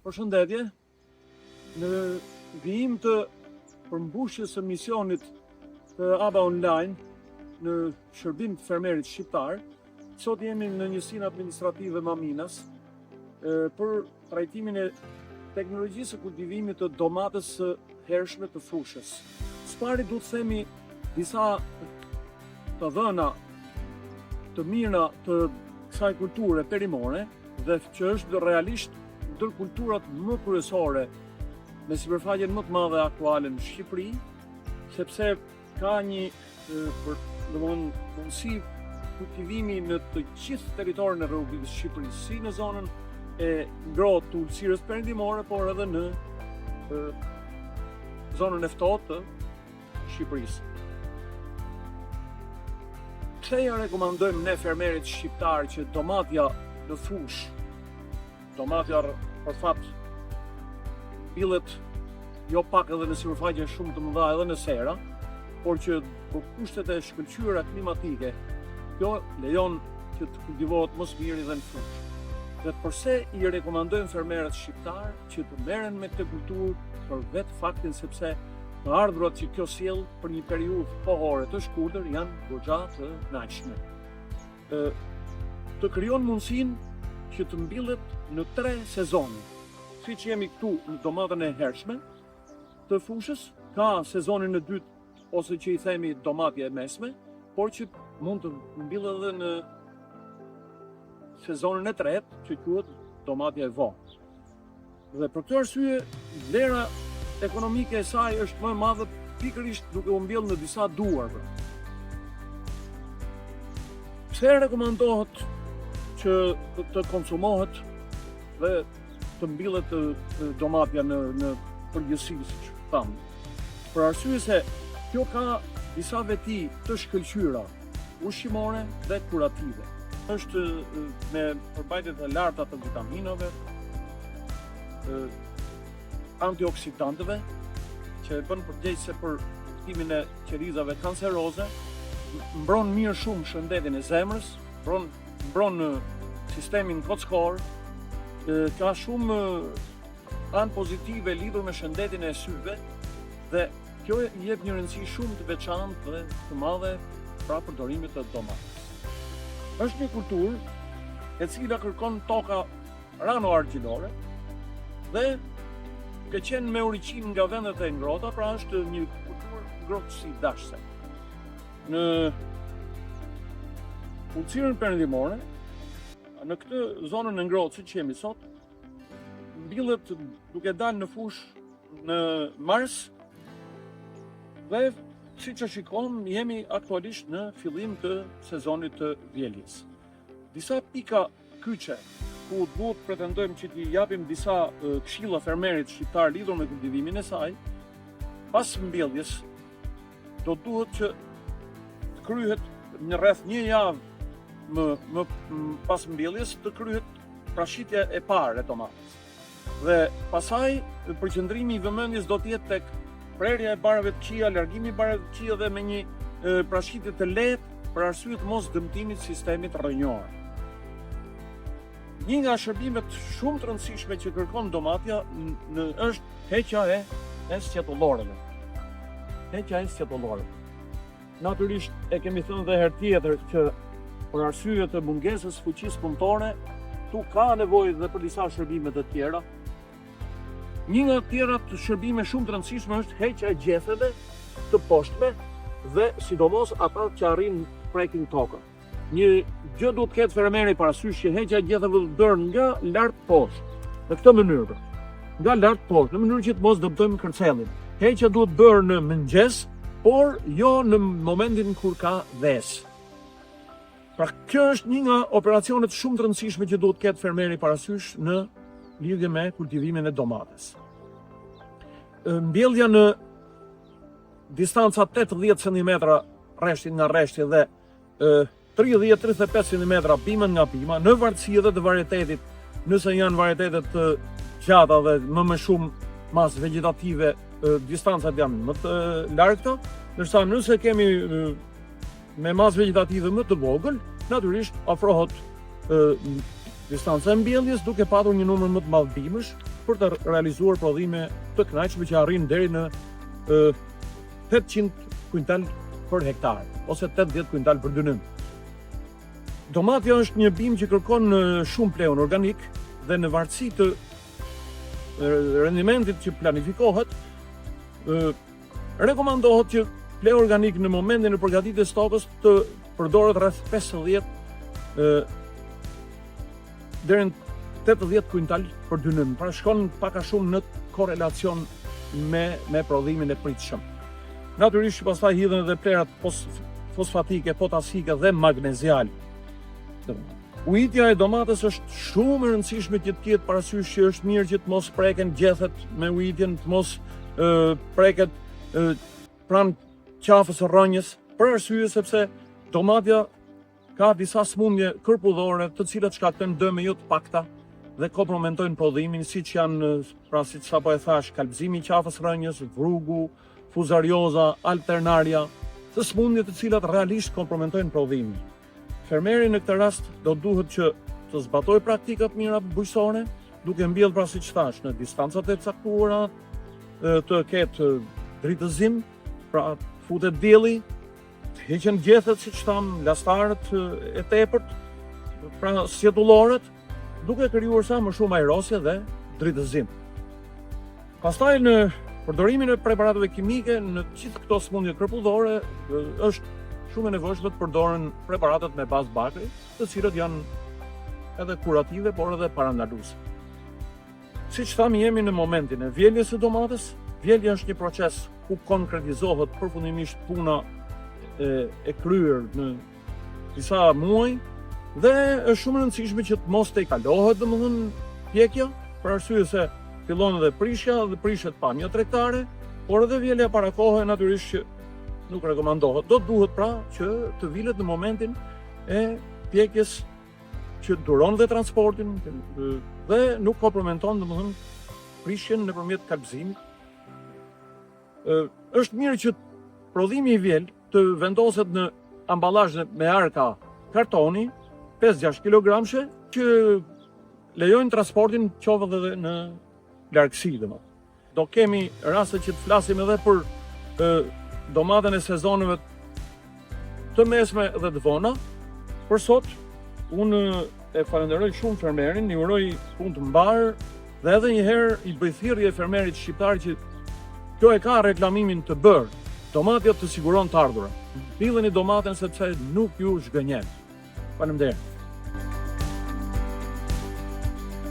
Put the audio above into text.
Përshëndetje, në vijim të përmbushjes së misionit të ABA Online në shërbim të fermerit shqiptar, sot jemi në njësinë administrative Maminas për trajtimin e teknologjisë së kultivimit të domatës së hershme të fushës. Së pari duhet të themi disa të dhëna të mira të kësaj kulture perimore dhe që është realisht ndër kulturat më kryesore me sipërfaqen më të madhe aktuale në Shqipëri, sepse ka një mundësi kultivimi në të gjithë territorin e Republikës së Shqipërisë, si në zonën e ngrohtë të ulësirës perëndimore, por edhe në zonën e ftohtë të Shqipërisë. Pse ja rekomandojmë ne fermerit shqiptar që domatja në fushë, domatja për fat mbillet jo pak edhe në sipërfaqe shumë të mëdha edhe në sera, por që për kushtet e shkëlqyera klimatike, kjo lejon që të kultivohet më së miri dhe në fushë. Dhe përse i rekomandojmë fermerët shqiptar që të merren me këtë kulturë për vetë faktin sepse të ardhurat që kjo sjell për një periudhë kohore të shkurtër janë goxha të kënaqshme. Të krijon mundësinë që të mbillet në 3 sezone. Siç jemi këtu në domatën e hershme të fushës, ka sezonin e dytë ose që i themi domatja e mesme, por që mund të mbillet edhe në sezonin e tretë, që quhet domatja e vonë. Dhe për këtë arsye, vlera ekonomike e saj është më e madhe pikërisht duke u mbjellë në disa duar. Pse rekomandohet që të konsumohet dhe të mbillet domatja në përgjithësi, siç thamë. Për arsye se kjo ka disa veti të shkëlqyera, ushqimore dhe kurative. Është me përbajtjet e larta të vitaminave, antioksidantëve, që e bën përgjegjëse për kujtimin e qerizave kanceroze, mbron mirë shumë shëndetin e zemrës, mbron sistemin kockor, ka shumë anë pozitive lidhur me shëndetin e syve dhe kjo i jep një rëndësi shumë të veçantë dhe të madhe pra përdorimit të domatës. Është një kulturë e cila kërkon toka rano-argjilore dhe ka qenë me origjinë nga vendet e ngrohta, pra është një kulturë ngrohtësi dashse. Në ulësirën perëndimore, në këtë zonën e ngrohtë që jemi sot, mbillet duke dalë në fushë në mars dhe siç e shikon, jemi aktualisht në fillim të sezonit të vjeljes. Disa pika kyçe ku duhet pretendojmë që t'i japim disa këshilla fermerit shqiptar lidhur me kultivimin e saj, pas mbjelljes do duhet që të kryhet në rreth 1 javë më pas mbjelljes të kryhet prashitja e parë e domatës. Dhe pasaj përqendrimi i vëmendjes do të jetë tek prerja e barave të këqija, largimi i barave të këqija dhe me një prashitje të lehtë për arsye të mos dëmtimit të sistemit rrënjor. Një nga shërbimet shumë të rëndësishme që kërkon domatja është heqja e sqetulloreve. Heqja e sqetulloreve. Natyrisht e kemi thënë dhe herë tjetër që për arsye të mungesës fuqisë punëtore, tu ka nevojë dhe për disa shërbime të tjera. Një nga tjera të shërbime shumë të rëndësishme është heqja e gjetheve të poshtme dhe sidomos ata që arrin prekin tokën. Një gjë duhet të ketë fermeri parasysh që heqja e gjetheve do të bërë nga lart poshtë, në këtë mënyrë. Nga lart poshtë, në mënyrë që të mos dëmtojmë kërcellin. Heqja duhet bërë në mëngjes, por jo në momentin kur ka vesë. Pra kjo është një nga operacionet shumë të rëndësishme që duhet ketë fermeri parasysh në lidhje me kultivimin e domatës. Mbjellja në distanca 80 cm rreshti nga rreshti dhe 30-35 cm bimën nga bima, në varësi edhe të varietetit, nëse janë varietetet të gjata dhe më shumë masë vegetative, distancat janë më të largëta, ndërsa nëse kemi me masë vegetative më të vogël, natyrisht afrohet distanca e mbjelljes duke patur një numër më të madh bimësh për të realizuar prodhime të kënaqshme që arrin deri në 800 kuintal për hektar ose 80 kuintal për dynim. Domatja është një bimë që kërkon shumë pleon organik dhe në varësi të rendimentit që planifikohet, rekomandohet që pleu organik në momentin e përgatitjes së tokës të përdoret rreth 50 deri në 80 kuintal për dynim. Pra shkon pak a shumë në korelacion me prodhimin e pritshëm. Natyrisht pastaj hidhen edhe plerat fosfatike, potasike dhe magneziale. Ujitja e domates është shumë e rëndësishme që të ketë parasysh që është mirë që të mos preken gjethet me ujitjen, të mos preket pranë qafës së rrënjës, për arsye sepse domatja ka disa smundje kërpudhore të cilat shkaktojnë dëme jo të pakta dhe kompromentojnë prodhimin, siç janë, pra siç sapo e thash, kalbëzimi i qafës rrënjës, vrugu, fuzarioza, alternaria, të smundje të cilat realisht kompromentojnë prodhimin. Fermeri në këtë rast do duhet që të zbatoj praktikat mira bujqësore, duke mbjellë, pra siç thash, në distancat e caktuara, të ketë dritëzim, pra futet dielli, të heqen gjethet, siç tham, lastarët e tepërt, pra sjetullorët, duke krijuar sa më shumë ajrosje dhe dritëzim. Pastaj në përdorimin e preparateve kimike në gjithë këto smundje kërpudhore është shumë e nevojshme të përdoren preparatet me bazë bakri, të cilët janë edhe kurative, por edhe parandaluese. Siç thamë, jemi në momentin e vjeljes së domates. Vjelja është një proces ku konkretizohet përfundimisht puna e kryer në disa muaj dhe është shumë e rëndësishme që të mos tejkalohet domethënë pjekja, për arsye se fillon edhe prishja dhe prishet pa një tregtare, por edhe vjelja para kohe natyrisht që nuk rekomandohet. Do duhet pra që të vilet në momentin e pjekjes që duron dhe transportin dhe nuk kompromenton domethënë prishjen nëpërmjet kalbëzimit. Është mirë që prodhimi i vjel të vendoset në amballazhe me arka kartoni 5-6 kilogramshe që lejojnë transportin qoftë edhe në largësi domethënë. Do kemi raste që të flasim edhe për domatën e sezoneve të mesme dhe të vona. Për sot, unë e falenderoj shumë fermerin, i uroj punë të mbarë dhe edhe njëherë i bëj thirrje fermerit shqiptar që kjo e ka reklamimin të bërë. Domatja të siguron të ardhurat. Pilleni domaten sepse nuk ju zgënjen. Faleminderit.